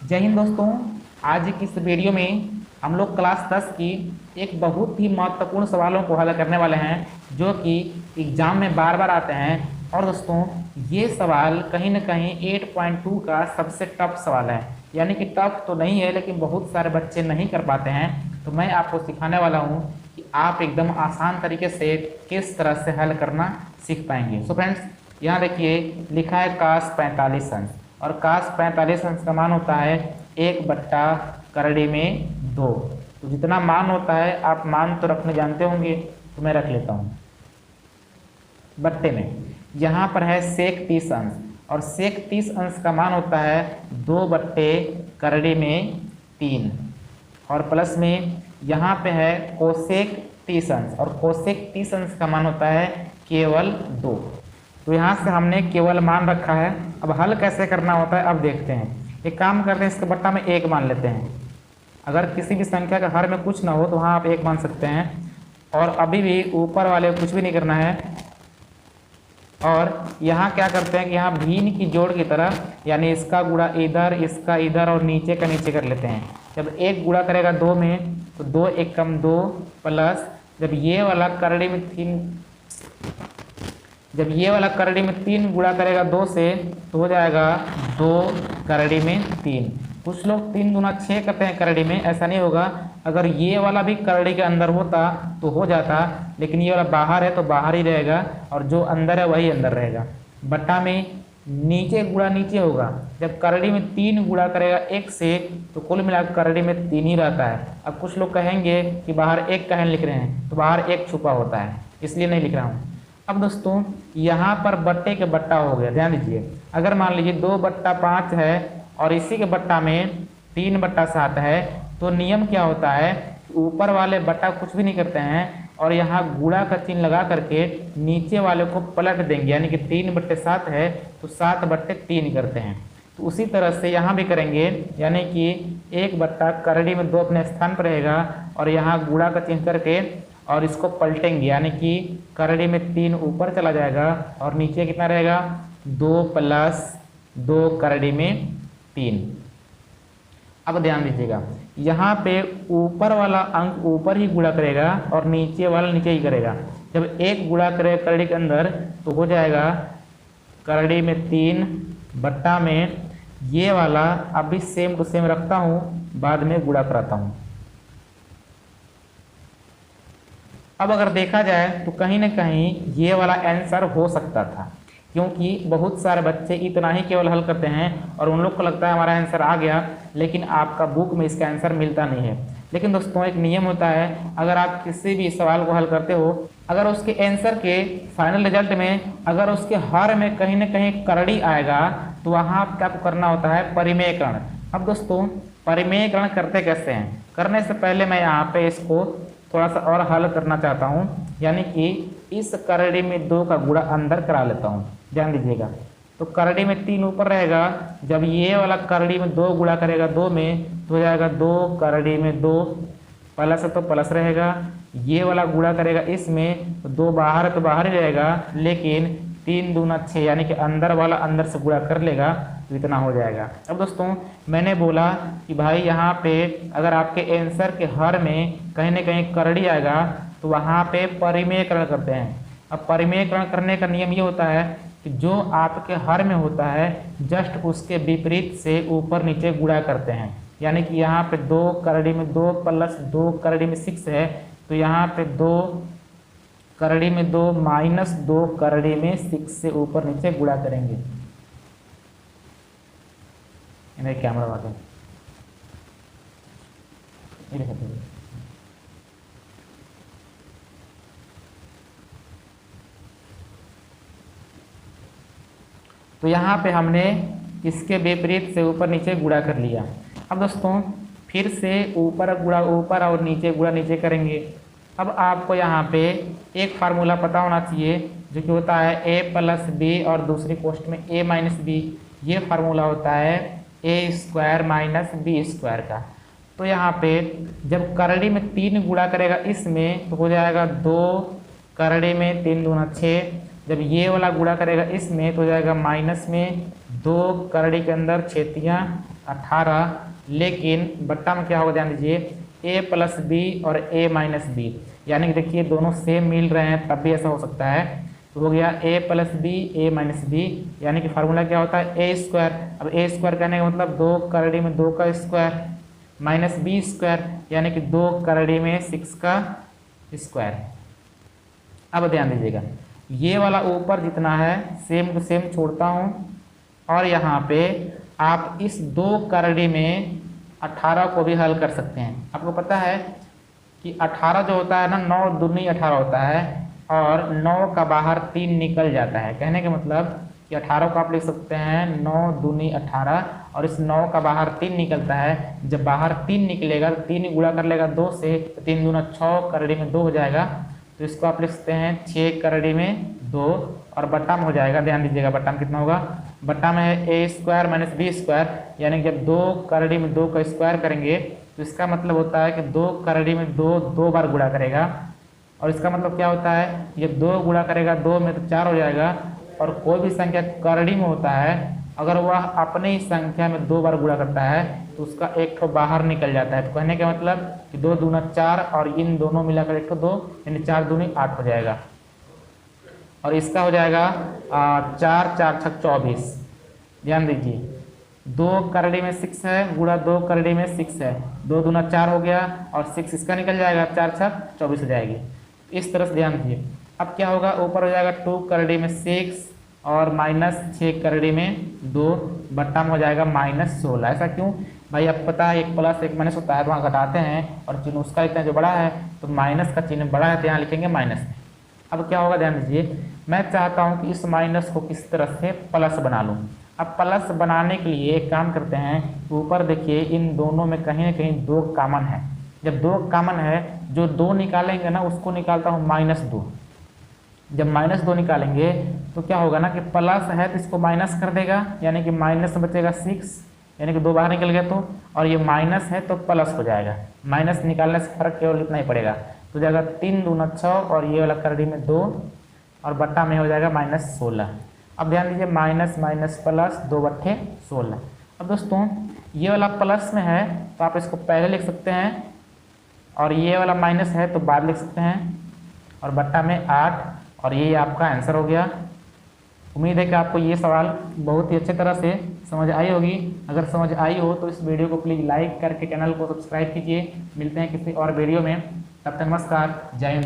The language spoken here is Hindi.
जय हिंद दोस्तों। आज की इस वीडियो में हम लोग क्लास 10 की एक बहुत ही महत्वपूर्ण सवालों को हल करने वाले हैं जो कि एग्जाम में बार बार आते हैं। और दोस्तों ये सवाल कहीं ना कहीं 8.2 का सबसे टफ सवाल है, यानी कि टफ तो नहीं है लेकिन बहुत सारे बच्चे नहीं कर पाते हैं। तो मैं आपको सिखाने वाला हूँ कि आप एकदम आसान तरीके से किस तरह से हल करना सीख पाएंगे। सो फ्रेंड्स, यहाँ देखिए लिखा है काश 45 अंश, और काश 45 अंश का मान होता है 1/करड़ी में 2। तो जितना मान होता है आप मान तो रखने जानते होंगे, तो मैं रख लेता हूँ बट्टे में। यहाँ पर है सेक 30 अंश, और सेक 30 अंश का मान होता है 2/करड़ी में 3, और प्लस में यहाँ पे है कोसेक 30 अंश, और कोसेक 30 अंश का मान होता है केवल 2। तो यहाँ से हमने केवल मान रखा है। अब हल कैसे करना होता है अब देखते हैं। एक काम करते हैं, इसके बट्टा में 1 मान लेते हैं। अगर किसी भी संख्या का हर में कुछ ना हो तो वहाँ आप 1 मान सकते हैं, और अभी भी ऊपर वाले कुछ भी नहीं करना है। और यहाँ क्या करते हैं कि यहाँ भिन्न की जोड़ की तरह, यानी इसका गुणा इधर, इसका इधर, और नीचे का नीचे कर लेते हैं। जब 1 गुणा करेगा 2 में तो 2 1 कम 2, प्लस जब ये वाला करड़ी में 3 गुणा करेगा 2 से तो हो जाएगा 2/करड़ी में 3। कुछ लोग 3 दूना 6 करते हैं करड़ी में, ऐसा नहीं होगा। अगर ये वाला भी करड़ी के अंदर होता तो हो जाता, लेकिन ये वाला बाहर है तो बाहर ही रहेगा, और जो अंदर है वही अंदर रहेगा। बट्टा में नीचे गुणा नीचे होगा। जब करड़ी में 3 गुणा करेगा 1 से तो कुल मिलाकर करड़ी में 3 ही रहता है। अब कुछ लोग कहेंगे कि बाहर 1 काहे लिख रहे हैं, तो बाहर 1 छुपा होता है, इसलिए नहीं लिख रहा हूँ। अब दोस्तों यहाँ पर बट्टे के बट्टा हो गया, ध्यान दीजिए। अगर मान लीजिए 2/5 है और इसी के बट्टा में 3/7 है, तो नियम क्या होता है, ऊपर वाले बट्टा कुछ भी नहीं करते हैं और यहाँ गुणा का चिन्ह लगा करके नीचे वाले को पलट देंगे, यानी कि 3/7 है तो 7/3 करते हैं। तो उसी तरह से यहाँ भी करेंगे, यानी कि 1/करड़ी में 2 अपने स्थान पर रहेगा, और यहाँ गुणा का चिन्ह करके और इसको पलटेंगे, यानी कि करड़ी में 3 ऊपर चला जाएगा और नीचे कितना रहेगा 2 + 2/करड़ी में 3। अब ध्यान दीजिएगा, यहाँ पे ऊपर वाला अंक ऊपर ही गुणा करेगा और नीचे वाला नीचे ही करेगा। जब 1 गुणा करेगा करड़ी के अंदर तो हो जाएगा करड़ी में 3 बट्टा में ये वाला अभी सेम टू सेम रखता हूँ, बाद में गुणा कराता हूँ। अब अगर देखा जाए तो कहीं ना कहीं ये वाला आंसर हो सकता था, क्योंकि बहुत सारे बच्चे इतना ही केवल हल करते हैं और उन लोग को लगता है हमारा आंसर आ गया, लेकिन आपका बुक में इसका आंसर मिलता नहीं है। लेकिन दोस्तों एक नियम होता है, अगर आप किसी भी सवाल को हल करते हो, अगर उसके आंसर के फाइनल रिजल्ट में अगर उसके हर में कहीं ना कहीं करड़ी आएगा तो वहाँ क्या करना होता है, परिमेयकरण। अब दोस्तों परिमेयकरण करते कैसे हैं, करने से पहले मैं यहाँ पे इसको थोड़ा सा और हल करना चाहता हूँ, यानी कि इस करड़ी में 2 का गुणा अंदर करा लेता हूँ। ध्यान दीजिएगा, तो करड़ी में 3 ऊपर रहेगा, जब ये वाला करड़ी में 2 गुणा करेगा 2 में तो हो जाएगा 2/करड़ी में 2, प्लस है तो प्लस रहेगा। ये वाला गुणा करेगा इसमें तो 2 बाहर है तो बाहर ही रहेगा, लेकिन 3 दूना 6, यानी कि अंदर वाला अंदर से गुणा कर लेगा तो इतना हो जाएगा। अब दोस्तों मैंने बोला कि भाई यहाँ पे अगर आपके आंसर के हर में कहीं ना कहीं करड़ी आएगा तो वहाँ पे परिमेयकरण करते हैं। अब परिमेयकरण करने का नियम ये होता है कि जो आपके हर में होता है जस्ट उसके विपरीत से ऊपर नीचे गुणा करते हैं, यानी कि यहाँ पे 2/करड़ी में 2 + 2/करड़ी में 6 है, तो यहाँ पे 2/करड़ी में 2 - 2/करड़ी में 6 से ऊपर नीचे गुणा करेंगे। मेरे कैमरा वाले तो यहाँ पे हमने इसके विपरीत से ऊपर नीचे गुणा कर लिया। अब दोस्तों फिर से ऊपर गुणा ऊपर और नीचे गुणा नीचे करेंगे। अब आपको यहाँ पे एक फार्मूला पता होना चाहिए जो कि होता है a + b और दूसरी पोस्ट में a - b। ये फार्मूला होता है a² - b² का। तो यहाँ पे जब करड़ी में 3 गुणा करेगा इसमें तो हो जाएगा 2/करड़ी में 3 दूना 6, जब ये वाला गुणा करेगा इसमें तो हो जाएगा माइनस में 2/करड़ी के अंदर 6 × 18, लेकिन बट्टा में क्या होगा ध्यान दीजिए a प्लस बी और a माइनस बी, यानी कि देखिए दोनों सेम मिल रहे हैं तब भी ऐसा हो सकता है। तो हो गया a plus B a minus B, यानी कि फार्मूला क्या होता है a स्क्वायर। अब a स्क्वायर कहने का मतलब 2 करड़ी में 2 का स्क्वायर माइनस बी स्क्वायर, यानी कि 2 करड़ी में 6 का स्क्वायर। अब ध्यान दीजिएगा ये वाला ऊपर जितना है सेम टू सेम छोड़ता हूँ और यहाँ पे आप इस 2 करड़ी में 18 को भी हल कर सकते हैं। आपको पता है कि 18 जो होता है ना 9 दूनी 18 होता है और 9 का बाहर 3 निकल जाता है। कहने का मतलब कि 18 को आप लिख सकते हैं 9 दूनी 18 और इस 9 का बाहर 3 निकलता है। जब बाहर 3 निकलेगा तो 3 गुणा कर लेगा 2 से, तो 3 दूना 6 करड़ी में 2 हो जाएगा। तो इसको आप लिख सकते हैं 6 करड़ी में 2 और बट्टा में हो जाएगा। ध्यान दीजिएगा बट्टा में कितना होगा, बट्टा में है a square minus B square, यानी कि जब 2 करड़ी में 2 का स्क्वायर करेंगे तो इसका मतलब होता है कि 2 करड़ी में 2 बार गुणा करेगा। और इसका मतलब क्या होता है, जब 2 गुणा करेगा 2 में तो 4 हो जाएगा। और कोई भी संख्या करड़ी में होता है अगर वह अपने ही संख्या में 2 बार गुणा करता है तो उसका एक ठो बाहर निकल जाता है। तो कहने का मतलब कि 2 दूना 4 और इन दोनों मिलाकर एक ठो 2, यानी 4 दूनी 8 हो जाएगा। और इसका हो जाएगा 4 4 6 24। ध्यान दीजिए 2 करड़ी में 6 है गुणा 2 करड़ी में 6 है, 2 दूना 4 हो गया और 6 इसका निकल जाएगा, 4 6 24 हो जाएगी। इस तरह से ध्यान दीजिए। अब क्या होगा, ऊपर हो जाएगा 2 करड़ी में 6 और माइनस 6 करड़ी में 2, बट्टा में हो जाएगा माइनस 16। ऐसा क्यों भाई, आपको पता है एक प्लस एक माइनस होता है तो वहाँ घटाते हैं और चिन्ह उसका इतना जो बड़ा है तो माइनस का चिन्ह बड़ा है तो यहाँ लिखेंगे माइनस। अब क्या होगा ध्यान दीजिए, मैं चाहता हूँ कि इस माइनस को किस तरह से प्लस बना लूँ। अब प्लस बनाने के लिए एक काम करते हैं, ऊपर देखिए इन दोनों में कहीं ना कहीं 2 कॉमन है। जब 2 कॉमन है जो 2 निकालेंगे ना उसको निकालता हूँ -2। जब -2 निकालेंगे तो क्या होगा ना कि प्लस है तो इसको माइनस कर देगा, यानी कि माइनस बचेगा 6, यानी कि 2 बाहर निकल गया तो, और ये माइनस है तो प्लस हो जाएगा। माइनस निकालने से फर्क केवल इतना ही पड़ेगा, तो जाएगा 3 दूना 6 और ये वाला करड़ी में 2 और बट्टा में हो जाएगा -16। अब ध्यान दीजिए माइनस माइनस प्लस 2 बट्ठे 16। अब दोस्तों ये वाला प्लस में है तो आप इसको पहले लिख सकते हैं और ये वाला माइनस है तो बाद लिख सकते हैं, और बट्टा में 8, और ये आपका आंसर हो गया। उम्मीद है कि आपको ये सवाल बहुत ही अच्छे तरह से समझ आई होगी। अगर समझ आई हो तो इस वीडियो को प्लीज़ लाइक करके चैनल को सब्सक्राइब कीजिए। मिलते हैं किसी और वीडियो में, तब तक नमस्कार, जय हिंद।